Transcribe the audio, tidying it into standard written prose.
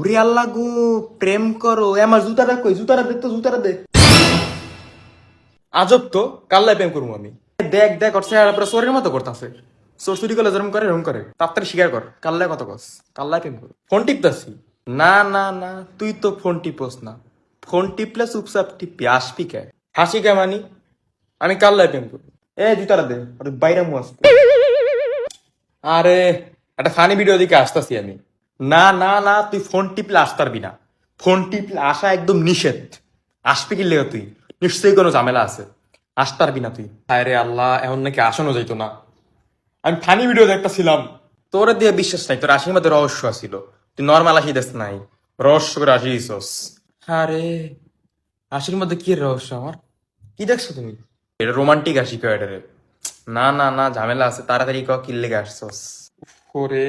ওরে আল্লাহ গো, প্রেম করো। আমার জুতাটা কই? জুতাটা দে তো, জুতাটা দে। আজব তো, কাল্লায় প্রেম করবো আমি? দেখ দেখ, ওর চেহারা চোরের মতো করতেছে। চোর চুরি করলে যেরকম করে এরকম করে। তাড়াতাড়ি স্বীকার কর, কাল্লায় কত কস? কাল্লায় প্রেম করো? ফোন টিপতাছি। না না না, তুই তো ফোন টিপস না। ফোন টিপলে চুপচাপ টিপি, আসবি কে? হাসি কে মানি? আমি কাল্লায় প্রেম করি। এ জুতাটা দে, ওর বাইরে মু আসতে। আরে, একটা ফানি ভিডিও দিকে আসতাছি আমি। না না না, তুই ফোন টিপলে আসতে পারবি না। ফোন টিপলে আসা একদম নিষেধ। আসবি কি লেগে তুই? নিশ্চয়ই কোনো ঝামেলা আছে। আসতে পারবি না তুই। আরে আল্লাহ, এখন নাকি আসানো যাইতো না। আমি ফানি ভিডিও দেখতেছিলাম। তোরে দিয়ে বিশ্বাস নাই, তোর হাসির মধ্যে রহস্য আছিল। তুই নর্মাল হাসি দেখ নাই, রহস্য করে হাসি দিছস। আরে, হাসির মধ্যে কি রহস্য আমার? কি দেখছো তুমি? এটা রোমান্টিক হাসি কয় এটারে। না না না, ঝামেলা আছে, তাড়াতাড়ি ক, কি লেগে আসছস? ওরে